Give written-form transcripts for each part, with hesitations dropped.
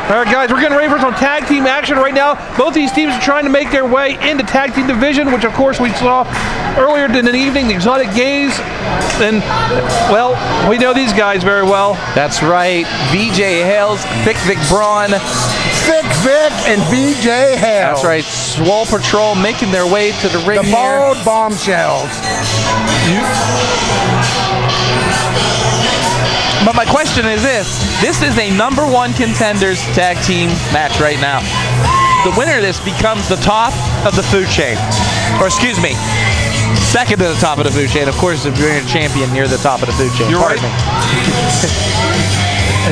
All right, guys, we're getting ready for some tag team action right now. Both these teams are trying to make their way into tag team division, which, of course, we saw earlier in the evening, the Exotic Gaze. And, well, we know these guys very well. That's right. VJ Hales, Vic Braun. Vic and VJ Hales. That's right. Swole Patrol making their way to the ring The bold bombshells. But my question is this is a #1 contenders tag team match right now. The winner of this becomes the top of the food chain. Or excuse me, second to the top of the food chain. Of course, if you're a champion, you're the top of the food chain. You're right.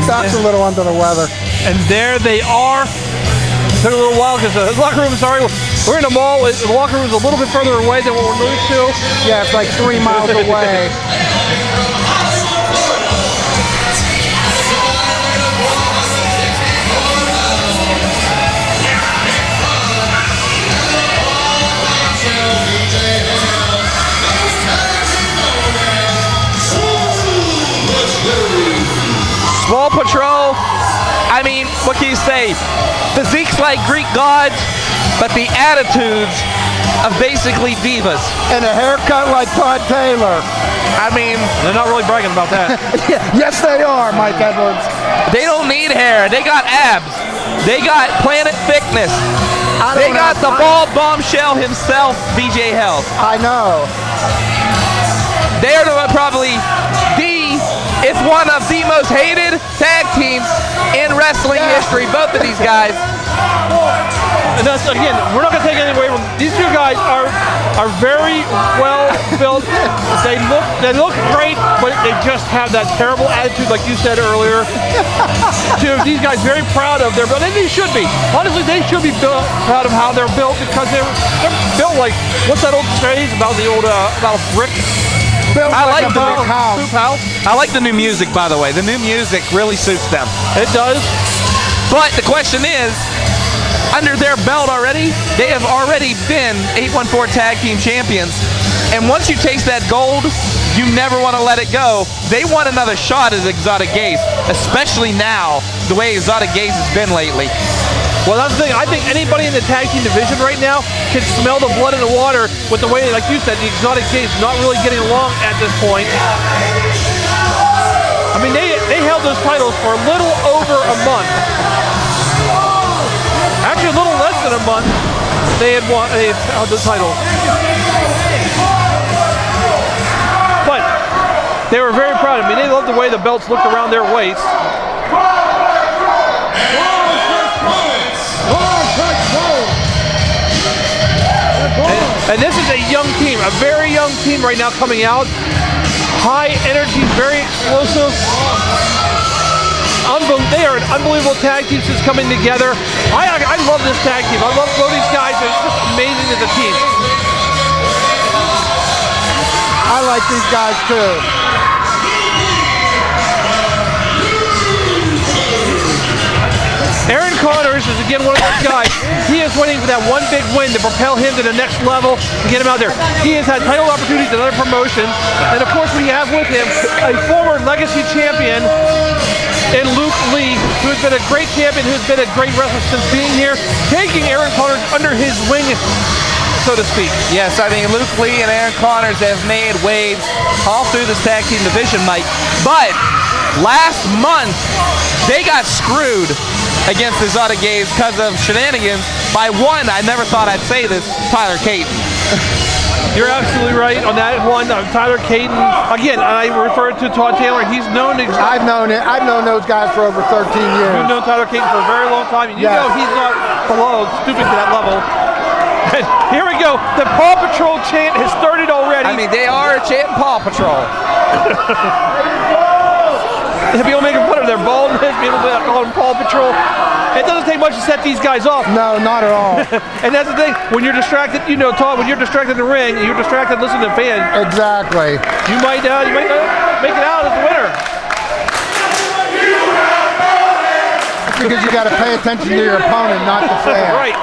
Doc's a little under the weather. And there they are. It took a little while because the locker room, sorry, we're in a mall. The locker room is a little bit further away than what we're moved to. Yeah, it's like 3 miles away. Swole Patrol, I mean, what can you say? Physique's like Greek gods, but the attitudes of basically divas. And a haircut like Todd Taylor. I mean, they're not really bragging about that. Yes, they are, Mike Edwards. They don't need hair. They got abs. They got planet thickness. They got the bald bombshell himself, VJ Hales. I know. They are probably it's one of the most hated tag teams in wrestling history, both of these guys. And that's, again, we're not going to take anything away from these two guys are very well built. They look great, but they just have that terrible attitude, like you said earlier. These guys very proud of their build, and they should be. Honestly, they should be proud of how they're built because they're built like, what's that old phrase about the old about brick? I like the new house. I like the new music, by the way. The new music really suits them. It does. But the question is, under their belt already, they have already been 814 Tag Team Champions. And once you taste that gold, you never want to let it go. They want another shot at Exotic Gaze, especially now, the way Exotic Gaze has been lately. Well, that's the thing. I think anybody in the tag team division right now can smell the blood in the water with the way, like you said, the Exotic Gaze not really getting along at this point. I mean, they held those titles for a little over a month. Actually, a little less than a month. They held the title. But they were very proud. I mean, they loved the way the belts looked around their waists. And this is a young team, a very young team right now coming out. High energy, very explosive. They are an unbelievable tag team since coming together. I love this tag team. I love both these guys. It's just amazing as a team. I like these guys too. Aaron Connors is again one of those guys. He is waiting for that one big win to propel him to the next level and get him out there. He has had title opportunities in other promotions. And of course we have with him a former legacy champion in Luke Lee, who has been a great champion, who's been a great wrestler since being here, taking Aaron Connors under his wing, so to speak. Yes, I mean, Luke Lee and Aaron Connors have made waves all through this tag team division, Mike. But last month, they got screwed against Exotic Gaze because of shenanigans by one, I never thought I'd say this, Tyler Caton. You're absolutely right on that one. Tyler Caton, again, I refer to Todd Taylor. He's known I've known those guys for over 13 years. You've known Tyler Caton for a very long time, and you know he's not below stooping to that level. And here we go. The Paw Patrol chant has started already. I mean, they are chanting Paw Patrol. People making fun of their baldness, people call them Paw Patrol. It doesn't take much to set these guys off. No, not at all. And that's the thing, when you're distracted, you know, Todd, when you're distracted in the ring, you're distracted listening to fans. Exactly. You might make it out as the winner. Because you got to pay attention to your opponent, not the fan. Right.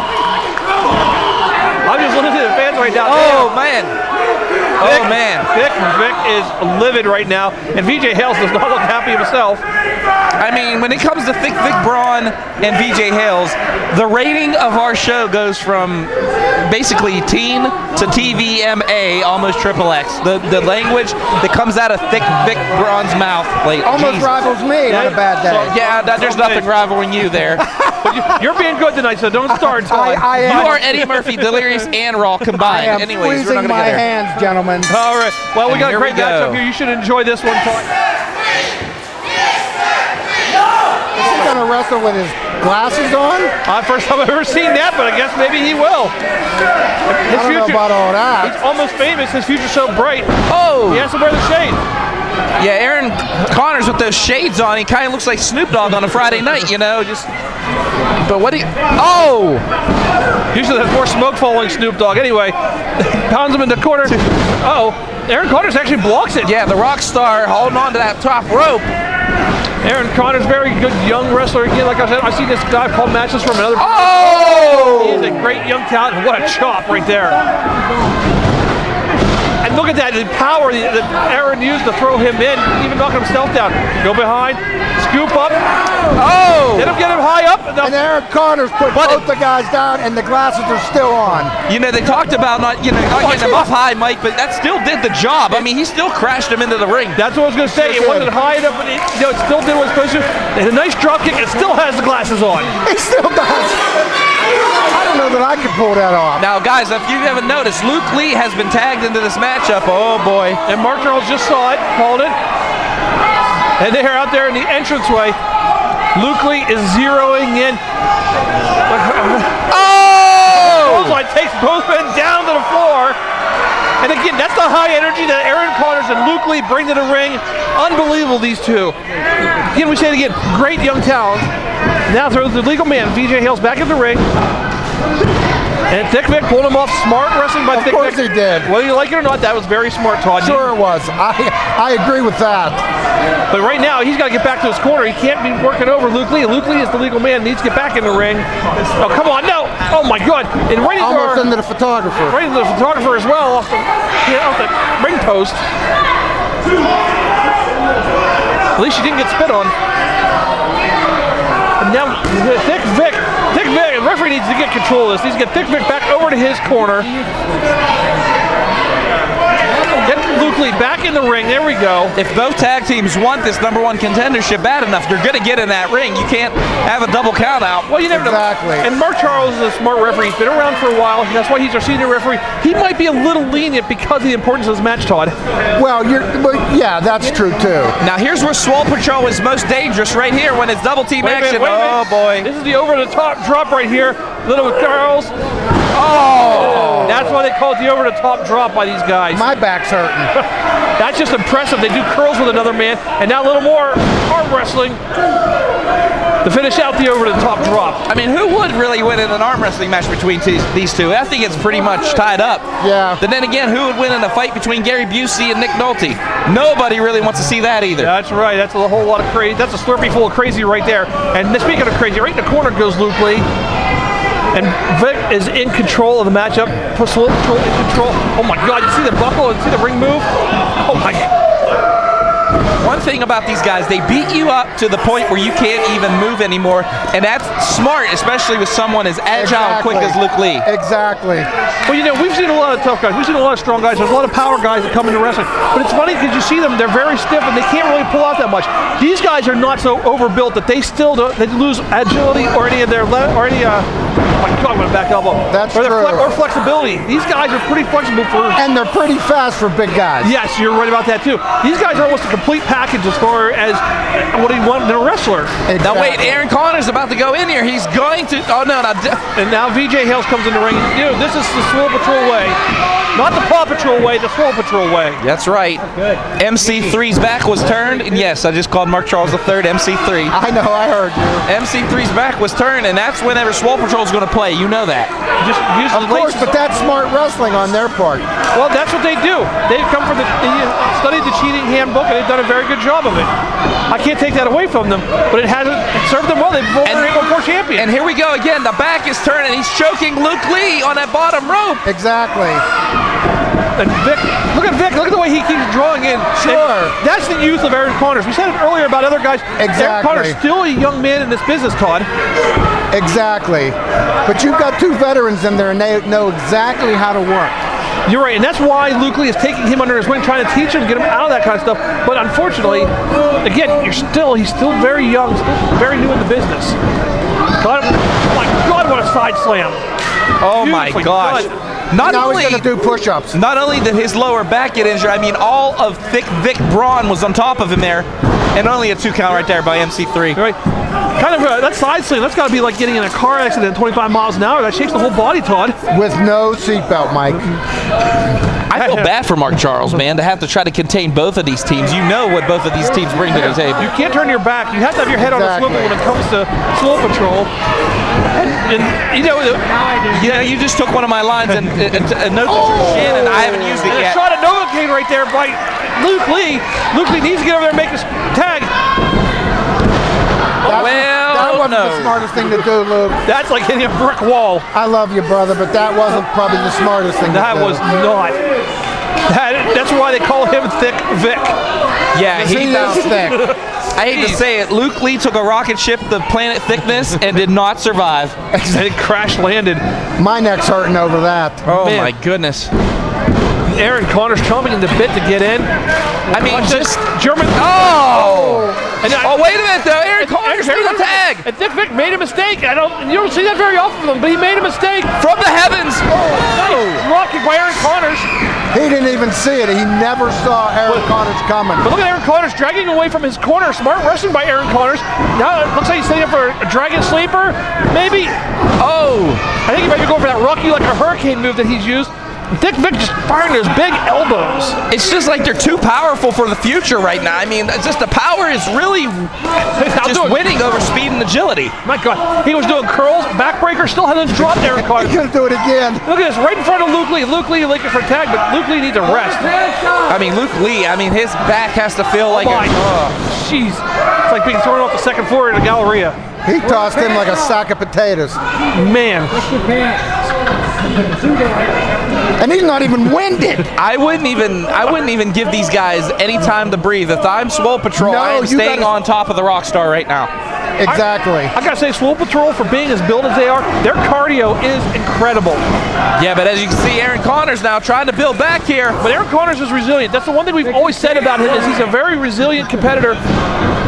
I'm just listening to the fans right now. Oh, man. Oh, man. Vic is livid right now, and VJ Hales does not look happy himself. I mean, when it comes to Vic Braun and VJ Hales, the rating of our show goes from basically teen to TVMA, almost XXX. The language that comes out of Vic Braun's mouth, like Almost rivals me on a bad day. Yeah, there's nothing rivaling you there. But you're being good tonight, so don't start. Todd. You are Eddie Murphy, Delirious, and Raw combined. I am Anyways, we're not squeezing gonna my get there. hands, gentlemen. All right. Well, we And got a here great we go. matchup here. You should enjoy this one, Todd. Is he going to wrestle with his glasses on? First time I've ever seen that, but I guess maybe he will. His I don't know about all that. He's almost famous. His future's so bright. Oh! He has to wear the shade. Yeah, Aaron Connors with those shades on, he kind of looks like Snoop Dogg on a Friday night, you know, just... But what do you... Oh! Usually there's more smoke following Snoop Dogg. Anyway, pounds him in the corner. Uh-oh. Aaron Connors actually blocks it. Yeah, the rock star holding on to that top rope. Aaron Connors, very good young wrestler. Again, like I said, I see this guy called matches from another... Oh! He's a great young talent. What a chop right there. And look at that, the power that Aaron used to throw him in, even knocking himself down. Go behind, scoop up. Oh! Let him get him high up. And Aaron Connors put both the guys down, and the glasses are still on. You know, they talked about not getting him up high, Mike, but that still did the job. I mean, he still crashed him into the ring. That's what I was going to say. It wasn't high enough, but it still did what it was supposed to. And a nice drop kick, it still has the glasses on. He still does. I don't know that I could pull that off. Now, guys, if you haven't noticed, Luke Lee has been tagged into this matchup. Oh, boy. And Mark Charles just saw it, called it. And they're out there in the entranceway. Luke Lee is zeroing in. Oh! Clothesline takes both men down to the floor. And again, that's the high energy that Aaron Connors and Luke Lee bring to the ring. Unbelievable, these two. Again, we say it again, great young talent. Now throws the legal man, VJ Hales, back in the ring. And Thicc pulled him off. Smart wrestling by Thicc. Of course he did. Whether you like it or not, that was very smart, Todd. Sure it was. I agree with that. But right now, he's got to get back to his corner. He can't be working over Luke Lee. Luke Lee is the legal man. Needs to get back in the ring. Oh, come on, no! Oh my God! And right into Almost into the photographer. right into the photographer as well, off the ring post. At least she didn't get spit on. And now Thicc Vic, the referee needs to get control of this. He needs to get Thicc Vic back over to his corner. Get Luke Lee back in the ring. There we go. If both tag teams want this number one contendership bad enough, they're going to get in that ring. You can't have a double count out. Well, you never Exactly. know. And Mark Charles is a smart referee. He's been around for a while. That's why he's our senior referee. He might be a little lenient because of the importance of this match, Todd. Well, yeah, that's true too. Now, here's where Swole Patrol is most dangerous, right here, when it's double team Wait a action. minute, wait a minute. Oh, boy. This is the over-the-top drop right here. Little Charles. Oh! That's why they call it the over-the-top drop by these guys. My back's hurting. That's just impressive. They do curls with another man. And now a little more arm wrestling to finish out the over-the-top drop. I mean, who would really win in an arm wrestling match between these two? I think it's pretty much tied up. Yeah. But then again, who would win in a fight between Gary Busey and Nick Nolte? Nobody really wants to see that either. That's right. That's a whole lot of crazy. That's a Slurpee full of crazy right there. And speaking of crazy, right in the corner goes Luke Lee. And Vic is in control of the matchup. Swole Patrol in control. Oh my God, you see the buckle and see the ring move? Oh my God. One thing about these guys, they beat you up to the point where you can't even move anymore, and that's smart, especially with someone as agile and quick as Luke Lee. Exactly. Well, you know, we've seen a lot of tough guys. We've seen a lot of strong guys. There's a lot of power guys that come into wrestling. But it's funny because you see them, they're very stiff and they can't really pull out that much. These guys are not so overbuilt that they still don't, they lose agility or any of their, oh my God, with a back elbow. That's or true. Or flexibility. These guys are pretty flexible for... And they're pretty fast for big guys. Yes, you're right about that too. These guys are almost a complete package as far as what he wanted in a wrestler. Exactly. Now wait, Aaron Connors about to go in here. He's going to, oh no. And now VJ Hales comes in the ring. Dude, this is the Swole Patrol way. Not the Paw Patrol way, the Swole Patrol way. That's right. Good. MC3's back was turned, and yes, I just called Mark Charles III MC3. I know, I heard you. MC3's back was turned, and that's whenever Swole Patrol's going to play. You know that. Just use Of course, but that's smart wrestling on their part. Well, that's what they do. They've come from they studied the cheating handbook, and they've done a very good job of it. I can't take that away from them, but it served them well. They've both been able to champion. And here we go again. The back is turning. He's choking Luke Lee on that bottom rope. Exactly. And Vic, look at Vic. Look at the way he keeps drawing in. Sure. And that's the youth of Aaron Connors. We said it earlier about other guys. Exactly. Aaron Connors still a young man in this business, Todd. Exactly. But you've got two veterans in there, and they know exactly how to work. You're right, and that's why Luke Lee is taking him under his wing, trying to teach him, get him out of that kind of stuff. But unfortunately, again, he's still very young, still very new in the business. Oh my God, what a side slam! Oh my gosh! Done. Now he's going to do push-ups. Not only did his lower back get injured, I mean, all of Thicc Vic Braun was on top of him there, and only a 2 count right there by MC3. Right. Kind of that side slam. That's got to be like getting in a car accident at 25 miles an hour. That shakes the whole body, Todd. With no seatbelt, Mike. I feel bad for Mark Charles, man, to have to try to contain both of these teams. You know what both of these teams bring to the table. You can't turn your back. You have to have your head on a swivel when it comes to Swole Patrol. And you know, you just took one of my lines and note to Shannon. I haven't used it and yet. a shot at Novocaine right there by Luke Lee. Luke Lee needs to get over there and make his tag. That wasn't the smartest thing to do, Luke. That's like hitting a brick wall. I love you, brother, but that wasn't probably the smartest thing to do. That was not. That's why they call him Thicc Vic. Yeah, He is thick. I hate to say it, Luke Lee took a rocket ship the planet Thickness and did not survive. And it crash landed. My neck's hurting over that. Oh Man. my goodness. Aaron Connors chomping in the bit to get in. I mean, just German. Oh! And Oh, wait a minute, though. Aaron Connors threw the tag. And Thicc Vic made a mistake. You don't see that very often from him, but he made a mistake. From the heavens. Nice block by Aaron Connors. He didn't even see it. He never saw Aaron Connors coming. But look at Aaron Connors dragging away from his corner. Smart wrestling by Aaron Connors. Now it looks like he's setting up for a dragon sleeper. Maybe. Oh. I think he might be going for that Rocky like a hurricane move that he's used. Thicc Vic just firing those big elbows. It's just like they're too powerful for the future right now. I mean, it's just the power is really just winning over speed and agility. My God, he was doing curls, backbreaker, still hasn't dropped Aaron Connors. He's going to do it again. Look at this, right in front of Luke Lee. Luke Lee looking for a tag, but Luke Lee needs a rest. I mean, Luke Lee, his back has to feel like Jeez, it's like being thrown off the second floor in a Galleria. He tossed him like a sack of potatoes. Man. And he's not even winded. I wouldn't even give these guys any time to breathe. If I'm Swole Patrol, No, I am you staying gotta- on top of the Rockstar right now. Exactly. I gotta say, Swole Patrol, for being as built as they are, their cardio is incredible. Yeah, but as you can see, Aaron Connors now trying to build back here. But Aaron Connors is resilient. That's the one thing we've always said about him, is he's a very resilient competitor.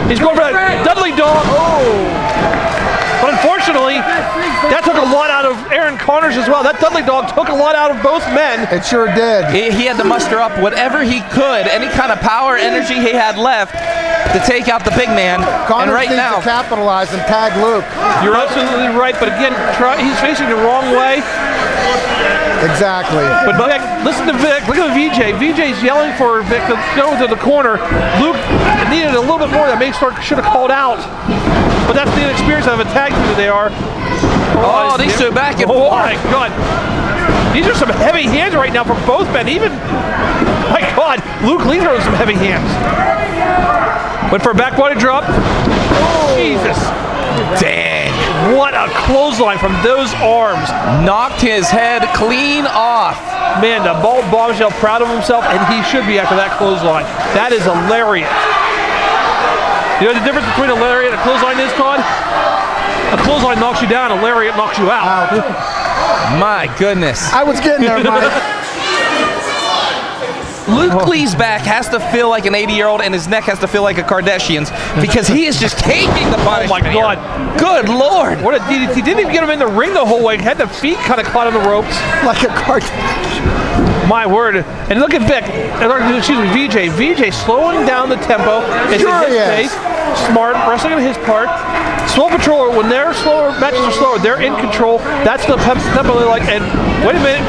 He's going for that Dudley Dog. But unfortunately, that took a lot out of Aaron Connors as well. That Dudley Dog took a lot out of both men. It sure did. He had to muster up whatever he could, any kind of power, energy he had left to take out the big man. Connors and right needs now, to capitalize and tag Luke. You're absolutely right, but again, he's facing the wrong way. Exactly. But listen to Vic. Look at VJ. VJ's yelling for Vic to go to the corner. Luke needed a little bit more. That should have called out. But that's the inexperience of a tag team that they are. Oh, these two back and Oh forth. my God. These are some heavy hands right now for both men. Even, my God, Luke Lee throwing some heavy hands. Went for a back body drop. Jesus. dang. What a clothesline from those arms. Knocked his head clean off. Man, the bald bombshell proud of himself, and he should be after that clothesline. That is a lariat. You know the difference between a lariat and a clothesline is, Todd? A clothesline knocks you down, a lariat knocks you out. My goodness. I was getting there, Mike. Luke Lee's back has to feel like an 80-year-old, and his neck has to feel like a Kardashian's, because he is just taking the punishment. Oh my God. Here. Good Lord. What a DDT. Didn't even get him in the ring the whole way. Had the feet kind of caught on the ropes. Like a cart. My word. And look at Vic. Excuse me, VJ. VJ slowing down the tempo. It's Sure at his he is. pace. Smart. Wrestling on his part. Swole Patrol, when their slower matches are slower, they're in control. That's the tempo they like. And wait a minute.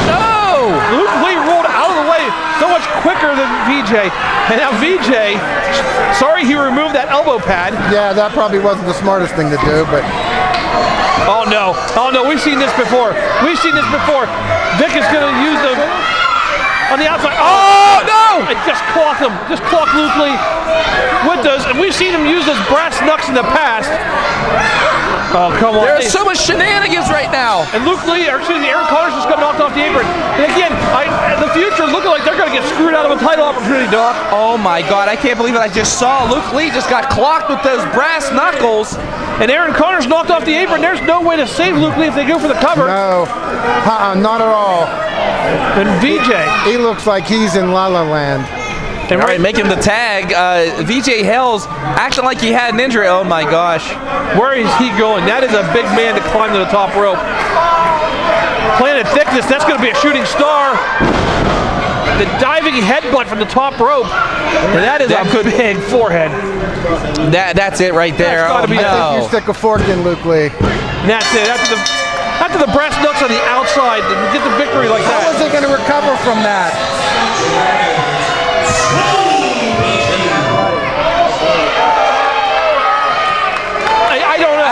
No! Luke Lee rolled out of the way so much quicker than VJ. And now VJ, sorry he removed that elbow pad. Yeah, that probably wasn't the smartest thing to do, but Oh no, we've seen this before. We've seen this before. Vic is going to use them on the outside. Oh no! It just clocked him. Just clocked Luke Lee with those. And we've seen him use those brass knucks in the past. Oh, come on. There's so much shenanigans right now. And Luke Lee, or excuse me, Aaron Connors just got knocked off the apron. And again, in the future, looking like they're going to get screwed out of a title opportunity, Doc. Oh my God, I can't believe it. I just saw Luke Lee just got clocked with those brass knuckles. And Aaron Connors knocked off the apron. There's no way to save Luke Lee if they go for the cover. No, not at all. And VJ. He looks like he's in La La Land. And All right, making the tag. VJ Hales acting like he had an injury. Oh my gosh. Where is he going? That is a big man to climb to the top rope. Planet Thickness, that's going to be a shooting star. The diving headbutt from the top rope. And that is a big forehead. That's it right there. That's gotta be I think you stick a fork in Luke Lee. And that's it. After the brass knucks on the outside, to get the victory like How was that. he going to recover from that? I don't know.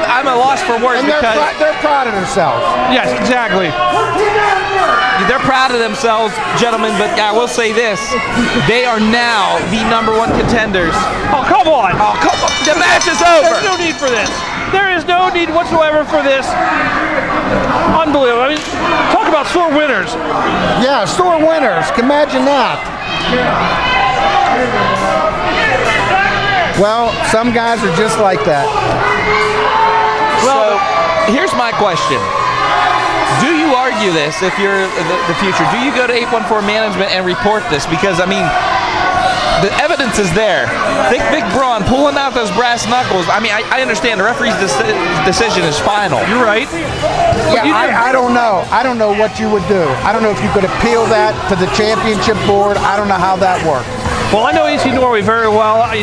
I'm a loss for words And because they're proud of themselves. Yes, exactly. they're proud of themselves, gentlemen, but I will say this. They are now the #1 contenders. Oh, come on. Oh, come on. The match is over. There's no need for this. There is no need whatsoever for this. Unbelievable. I mean, talk about sore winners. Yeah, store winners. Imagine that. Well, some guys are just like that. So, here's my question. Do you argue this if you're the future? Do you go to 814 management and report this? Because, I mean, the evidence is there. Vic Braun pulling out those brass knuckles. I mean, I understand the referee's decision is final. You're right. Yeah, I don't know. I don't know what you would do. I don't know if you could appeal that to the championship board. I don't know how that works. Well, I know AC Norway very well. I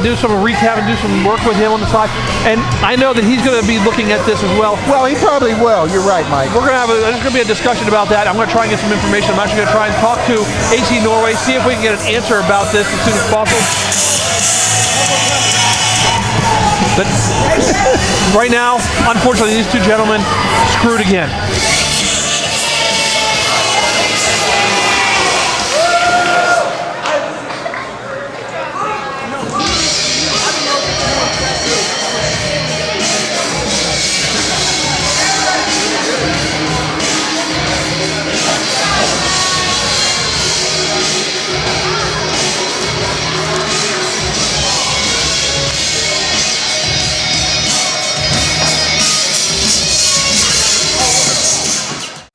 do some recap and do some work with him on the side, and I know that he's going to be looking at this as well. Well, he probably will. You're right, Mike. We're going to have there's going to be a discussion about that. I'm going to try and get some information. I'm actually going to try and talk to AC Norway, see if we can get an answer about this as soon as possible. But right now, unfortunately, these two gentlemen screwed again.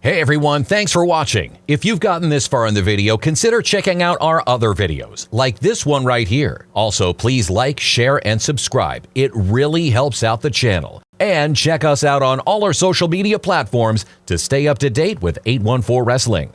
Hey everyone, thanks for watching. If you've gotten this far in the video, consider checking out our other videos, like this one right here. Also, please like, share, and subscribe. It really helps out the channel. And check us out on all our social media platforms to stay up to date with 814 Wrestling.